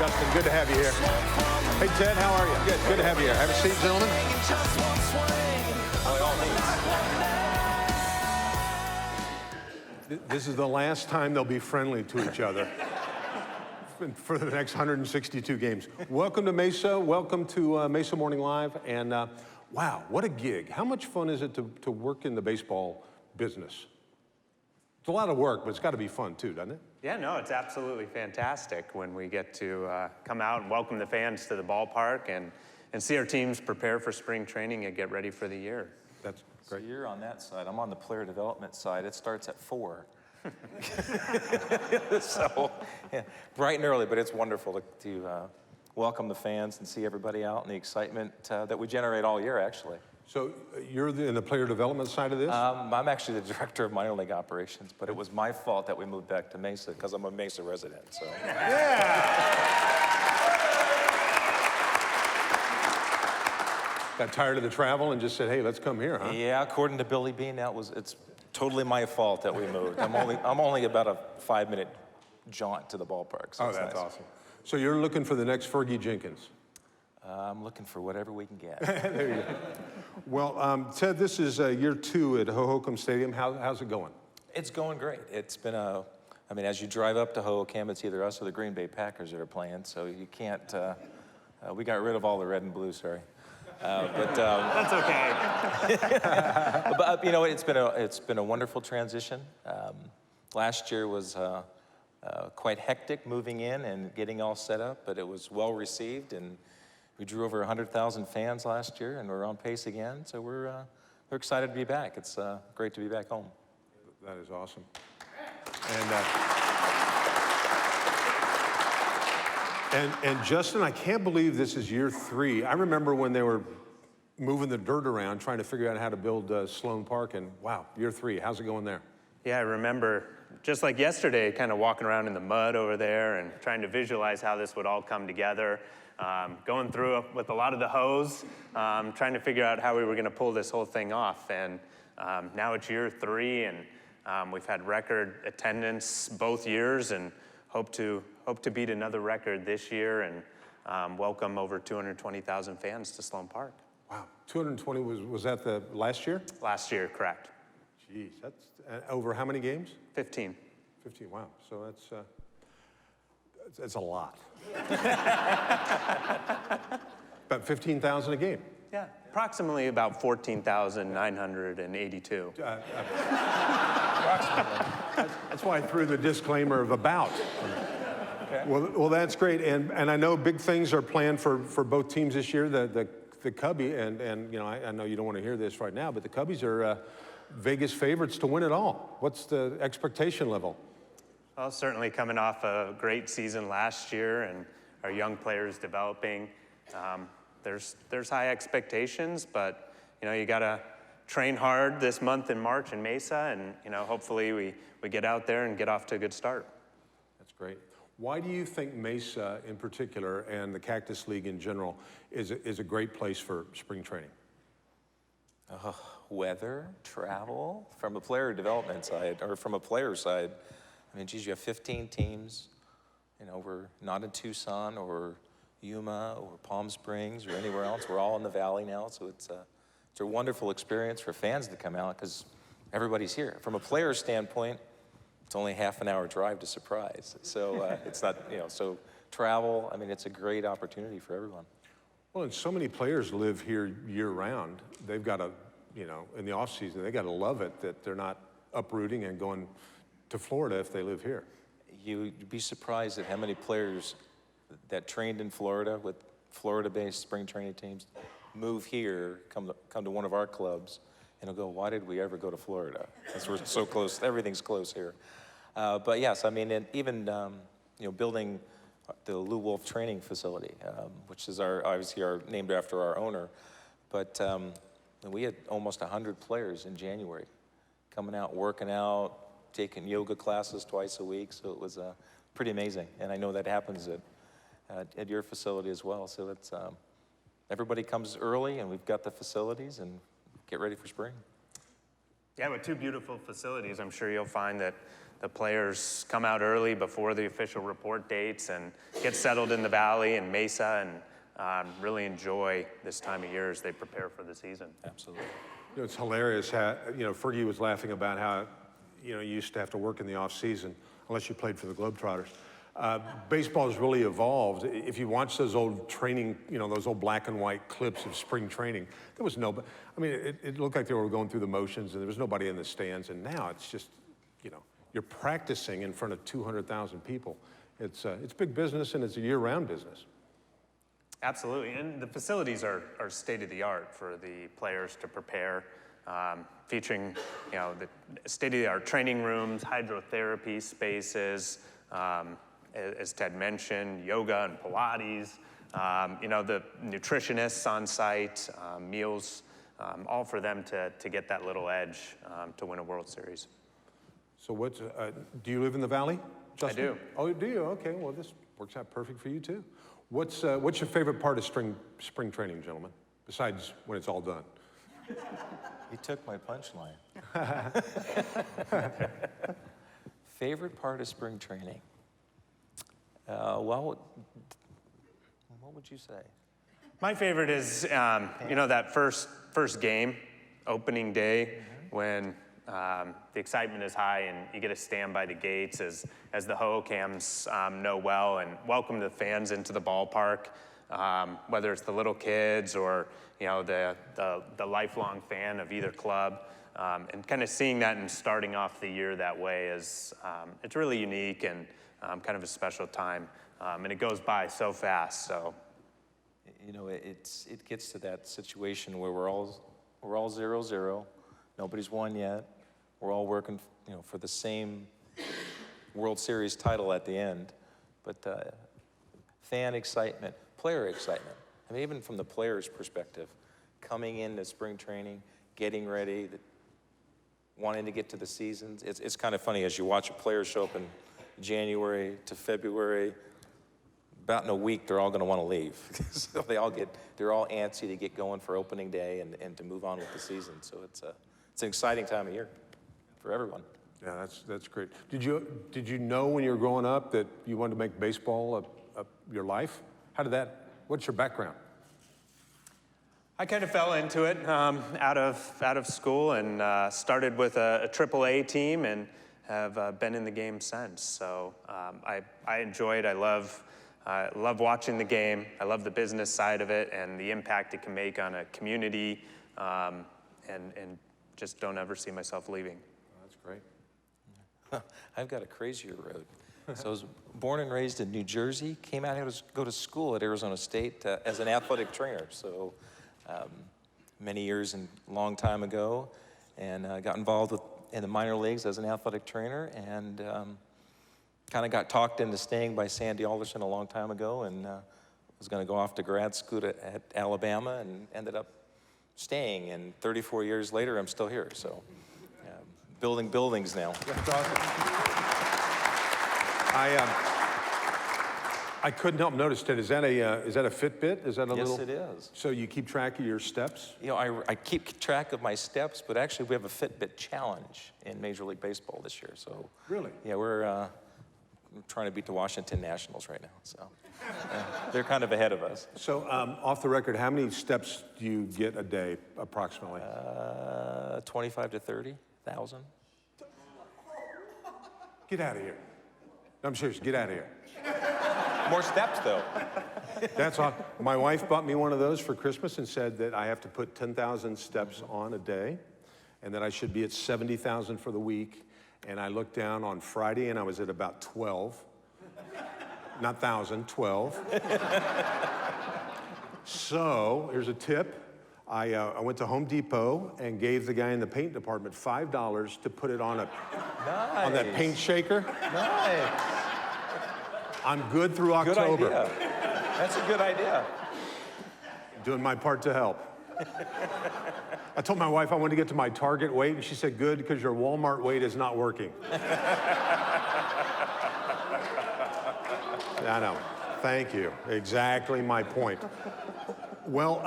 Justin. Good to have you here. Hey, Ted, how are you? Good. Good to have you here. Have a seat, gentlemen. This is the last time they'll be friendly to each other for the next 162 games. Welcome to Mesa. Welcome to Mesa Morning Live. And wow, what a gig. How much fun is it to work in the baseball business? It's a lot of work, but it's got to be fun too, doesn't it? Yeah, no, it's absolutely fantastic when we get to come out and welcome the fans to the ballpark and see our teams prepare for spring training and get ready for the year. That's great. So you're on that side. I'm on the player development side. It starts at 4. So yeah, bright and early, but it's wonderful to welcome the fans and see everybody out and the excitement that we generate all year, actually. So you're in the player development side of this? I'm actually the director of minor league operations, but it was my fault that we moved back to Mesa because I'm a Mesa resident. So. Yeah. Got tired of the travel and just said, "Hey, let's come here, huh?" Yeah, according to Billy Bean, it's totally my fault that we moved. I'm only about a 5-minute jaunt to the ballpark. So oh, that's nice. awesome. So you're looking for the next Fergie Jenkins? I'm looking for whatever we can get. There you go. Well, Ted, this is year 2 at Hohokam Stadium. How's it going? It's going great. It's been I mean, as you drive up to Hohokam, it's either us or the Green Bay Packers that are playing, so you can't, we got rid of all the red and blue, sorry. But that's okay. but you know, it's been a wonderful transition. Last year was quite hectic moving in and getting all set up, but it was well received, and we drew over 100,000 fans last year, and we're on pace again. So we're excited to be back. It's great to be back home. That is awesome. And Justin, I can't believe this is year 3. I remember when they were moving the dirt around, trying to figure out how to build Sloan Park, and wow, year 3. How's it going there? Yeah, I remember just like yesterday, kind of walking around in the mud over there and trying to visualize how this would all come together. Going through with a lot of the hose, trying to figure out how we were going to pull this whole thing off. And now it's year 3, and we've had record attendance both years, and hope to beat another record this year and welcome over 220,000 fans to Sloan Park. Wow, 220 was that the last year? Last year, correct. Jeez, that's over how many games? 15. 15. Wow. So that's a lot. About 15,000 a game. Yeah, approximately about 14,982. That's why I threw the disclaimer of about. Okay. Well, that's great, and I know big things are planned for both teams this year. The Cubbies, and you know, I know you don't want to hear this right now, but the Cubbies are Vegas favorites to win it all. What's the expectation level? Well, certainly coming off a great season last year and our young players developing, there's high expectations, but you know, you got to train hard this month in March in Mesa, and you know, hopefully we get out there and get off to a good start. That's great. Why do you think Mesa in particular and the Cactus League in general is a great place for spring training? Weather, travel, from a player development side, or from a player side, I mean, geez, you have 15 teams. You know, we're not in Tucson or Yuma or Palm Springs or anywhere else. We're all in the valley now, so it's a wonderful experience for fans to come out because everybody's here. From a player standpoint, it's only a half-an-hour drive to Surprise. So it's not, you know, so travel, I mean, it's a great opportunity for everyone. Well, and so many players live here year-round. They've got to, you know, in the off-season, they got to love it that they're not uprooting and going to Florida if they live here. You'd be surprised at how many players that trained in Florida with Florida-based spring training teams move here, come to one of our clubs, and they'll go, why did we ever go to Florida? Because we're so close, everything's close here. But yes, I mean, and even you know, building the Lou Wolf training facility, which is obviously named after our owner, but we had almost 100 players in January coming out, working out, taking yoga classes twice a week, so it was pretty amazing. And I know that happens at your facility as well. So it's everybody comes early, and we've got the facilities, and get ready for spring. Yeah, with 2 beautiful facilities, I'm sure you'll find that the players come out early before the official report dates and get settled in the Valley and Mesa and really enjoy this time of year as they prepare for the season. Absolutely. You know, it's hilarious how, Fergie was laughing about how, you used to have to work in the off season unless you played for the Globetrotters. Baseball has really evolved. If you watch those old training, those old black and white clips of spring training, there was nobody. I mean, it looked like they were going through the motions and there was nobody in the stands. And now it's just, you're practicing in front of 200,000 people. It's big business and it's a year-round business. Absolutely, and the facilities are state-of-the-art for the players to prepare, featuring, the state-of-the-art training rooms, hydrotherapy spaces, as Ted mentioned, yoga and Pilates, the nutritionists on site, meals, all for them to get that little edge to win a World Series. So do you live in the Valley, Justin? I do. Oh, do you? Okay, well, this works out perfect for you too. What's your favorite part of spring training, gentlemen, besides when it's all done? You took my punchline. Favorite part of spring training? Well, what would you say? My favorite is, that first game, opening day, when the excitement is high and you get to stand by the gates as the Ho-Cams know well and welcome the fans into the ballpark, whether it's the little kids or the lifelong fan of either club, and kind of seeing that and starting off the year that way is it's really unique and kind of a special time, and it goes by so fast. So, it gets to that situation where we're all 0-0. Nobody's won yet. We're all working, for the same World Series title at the end. But fan excitement, player excitement. I mean, even from the player's perspective, coming into spring training, getting ready, wanting to get to the seasons. It's kind of funny as you watch a player show up in January to February. About in a week, they're all going to want to leave. So they're all antsy to get going for opening day and to move on with the season. So it's an exciting time of year for everyone. Yeah, that's great. Did you know when you were growing up that you wanted to make baseball your life? What's your background? I kind of fell into it out of school and started with a AAA team and have been in the game since. So I enjoy it. I love watching the game. I love the business side of it and the impact it can make on a community, and just don't ever see myself leaving. That's great. I've got a crazier road. So I was born and raised in New Jersey, came out here to go to school at Arizona State as an athletic trainer. So many years and long time ago, and got involved in the minor leagues as an athletic trainer, and kind of got talked into staying by Sandy Alderson a long time ago, and was going to go off to grad school at Alabama, and ended up staying. And 34 years later, I'm still here. So building buildings now. That's awesome. I couldn't help notice, Ted, is that a Fitbit? Is that a little? Yes, it is. So you keep track of your steps? I keep track of my steps, but actually we have a Fitbit challenge in Major League Baseball this year. So really? Yeah, we're trying to beat the Washington Nationals right now. So they're kind of ahead of us. So off the record, how many steps do you get a day, approximately? 25 to 30,000. Get out of here. No, I'm serious, get out of here. More steps, though. That's all. My wife bought me one of those for Christmas and said that I have to put 10,000 steps on a day and that I should be at 70,000 for the week. And I looked down on Friday and I was at about 12. Not 1,000, 12. So here's a tip. I went to Home Depot and gave the guy in the paint department $5 to put it on on that paint shaker. Nice. I'm good through October. Good idea. That's a good idea. Doing my part to help. I told my wife I wanted to get to my Target weight, and she said, good, because your Walmart weight is not working. I know. Thank you. Exactly my point. Well,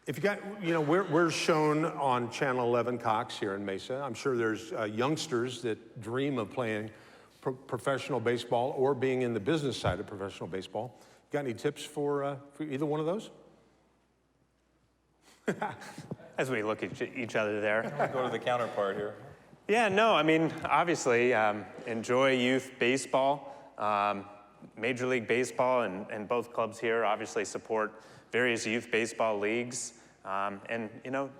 If you got, we're shown on Channel 11 Cox here in Mesa. I'm sure there's youngsters that dream of playing professional baseball or being in the business side of professional baseball. Got any tips for either one of those? As we look at each other there. Go to the counterpart here. Yeah, no, I mean, obviously, enjoy youth baseball. Major League Baseball and both clubs here obviously support various youth baseball leagues. And,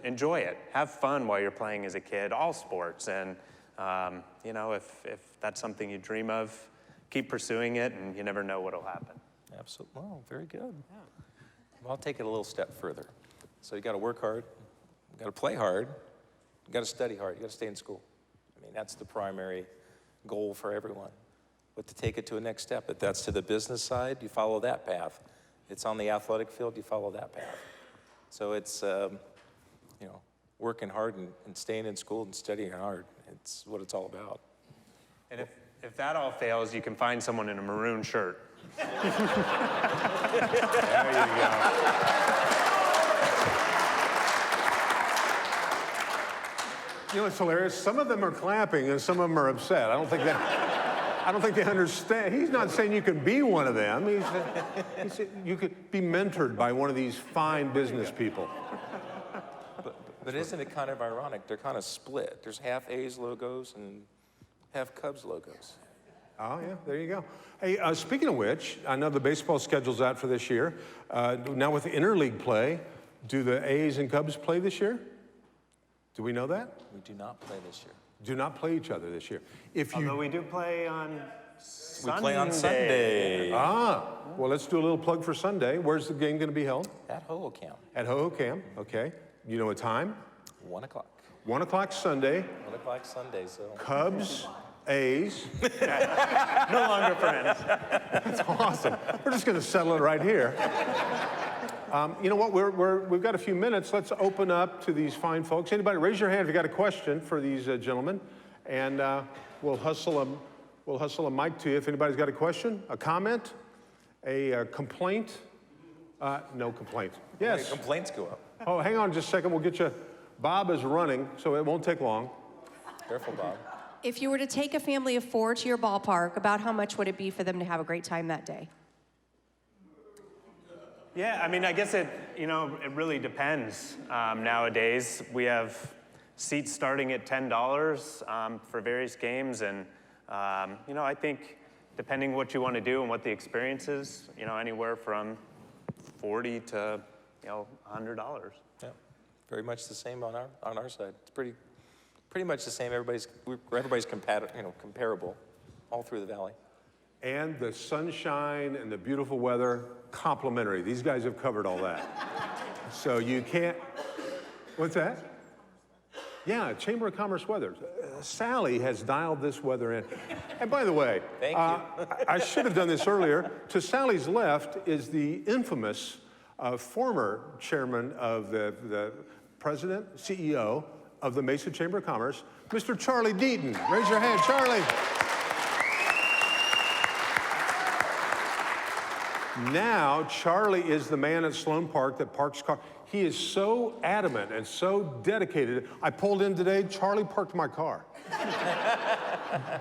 enjoy it. Have fun while you're playing as a kid, all sports. And, if that's something you dream of, keep pursuing it, and you never know what'll happen. Absolutely. Oh, very good. Yeah. Well, I'll take it a little step further. So you got to work hard, you got to play hard, you got to study hard, you got to stay in school. I mean, that's the primary goal for everyone. But to take it to a next step, if that's to the business side, you follow that path. It's on the athletic field, you follow that path. So it's, working hard and staying in school and studying hard. It's what it's all about. And if that all fails, you can find someone in a maroon shirt. There you go. It's hilarious. Some of them are clapping and some of them are upset. I don't think they understand. He's not saying you can be one of them. He's you could be mentored by one of these fine business people. But isn't it kind of ironic? They're kind of split. There's half A's logos and half Cubs logos. Oh, yeah, there you go. Hey, speaking of which, I know the baseball schedule's out for this year. Now with the interleague play, do the A's and Cubs play this year? Do we know that? We do not play this year. Do not play each other this year. Although we do play on Sunday. We play on Sunday. Well, let's do a little plug for Sunday. Where's the game going to be held? At Hohokam. At Hohokam, okay. You know a time? 1 o'clock. 1 o'clock Sunday. 1 o'clock Sunday, so. Cubs, A's. No longer friends. That's awesome. We're just going to settle it right here. You know what? We've got a few minutes. Let's open up to these fine folks. Anybody, raise your hand if you got a question for these gentlemen, and we'll hustle a mic to you if anybody's got a question, a comment, a complaint. No complaint. Yes. Hey, complaints go up. Oh, hang on just a second. We'll get you. Bob is running, so it won't take long. Careful, Bob. If you were to take a family of 4 to your ballpark, about how much would it be for them to have a great time that day? Yeah, I mean, I guess it really depends. Nowadays, we have seats starting at $10 for various games, and I think depending what you want to do and what the experience is, anywhere from $40 to $100. Yeah, very much the same on our side. It's pretty much the same. Everybody's comparable all through the valley. And the sunshine and the beautiful weather, complimentary. These guys have covered all that. So you can't, what's that? Yeah, Chamber of Commerce weather. Sally has dialed this weather in. And by the way, Thank you. I should have done this earlier. To Sally's left is the infamous former chairman of the president, CEO of the Mesa Chamber of Commerce, Mr. Charlie Deaton. Raise your hand, Charlie. Now, Charlie is the man at Sloan Park that parks cars. He is so adamant and so dedicated. I pulled in today, Charlie parked my car.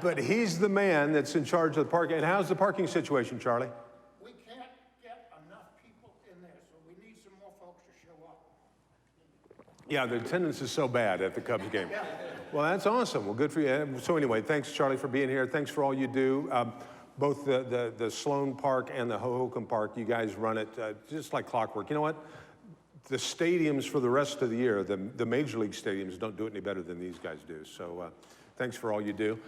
But he's the man that's in charge of the parking. And how's the parking situation, Charlie? We can't get enough people in there, so we need some more folks to show up. Yeah, the attendance is so bad at the Cubs game. Well, that's awesome. Well, good for you. So anyway, thanks, Charlie, for being here. Thanks for all you do. Both the Sloan Park and the Hohokam Park, you guys run it just like clockwork. You know what? The stadiums for the rest of the year, the major league stadiums don't do it any better than these guys do. So thanks for all you do.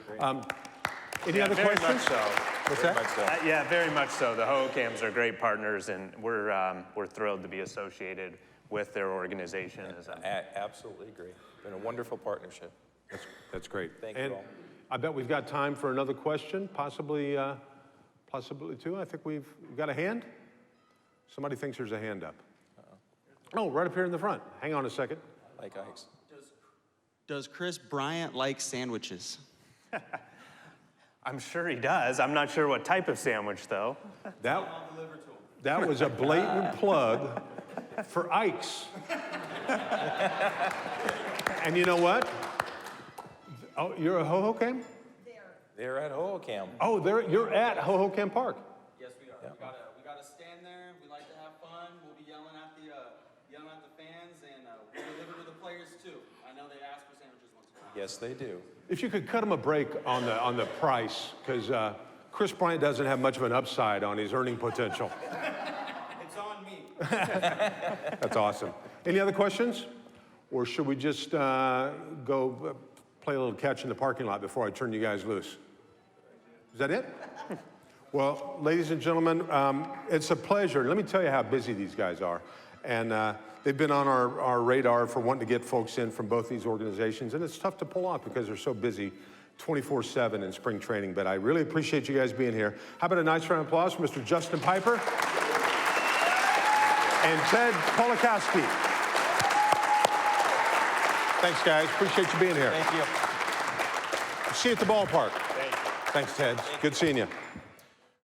Any other very questions? Much so. What's Very that? much so. Yeah, very much so. The Hohokams are great partners, and we're thrilled to be associated with their organization. Absolutely agree. Been a wonderful partnership. That's great. Thank you all. I bet we've got time for another question, possibly two. I think we've got a hand. Somebody thinks there's a hand up. Oh, right up here in the front. Hang on a second. Like Ike's. Does Chris Bryant like sandwiches? I'm sure he does. I'm not sure what type of sandwich, though. That was a blatant plug. for Ike's. And you know what? Oh, you're a Hohokam? They're at Hohokam. Oh, you're at Hohokam Park. Yes, we are. We got to stand there. We like to have fun. We'll be yelling at the fans, and we deliver to the players too. I know they ask for sandwiches once in a while. Yes, they do. If you could cut him a break on the price, because Chris Bryant doesn't have much of an upside on his earning potential. It's on me. That's awesome. Any other questions? Or should we just go play a little catch in the parking lot before I turn you guys loose? Is that it? Well, ladies and gentlemen, it's a pleasure. Let me tell you how busy these guys are. And they've been on our radar for wanting to get folks in from both these organizations. And it's tough to pull off because they're so busy 24/7 in spring training. But I really appreciate you guys being here. How about a nice round of applause for Mr. Justin Piper and Ted Polakowski. Thanks, guys. Appreciate you being here. Thank you. See you at the ballpark. Thank you. Thanks, Ted. Good seeing you.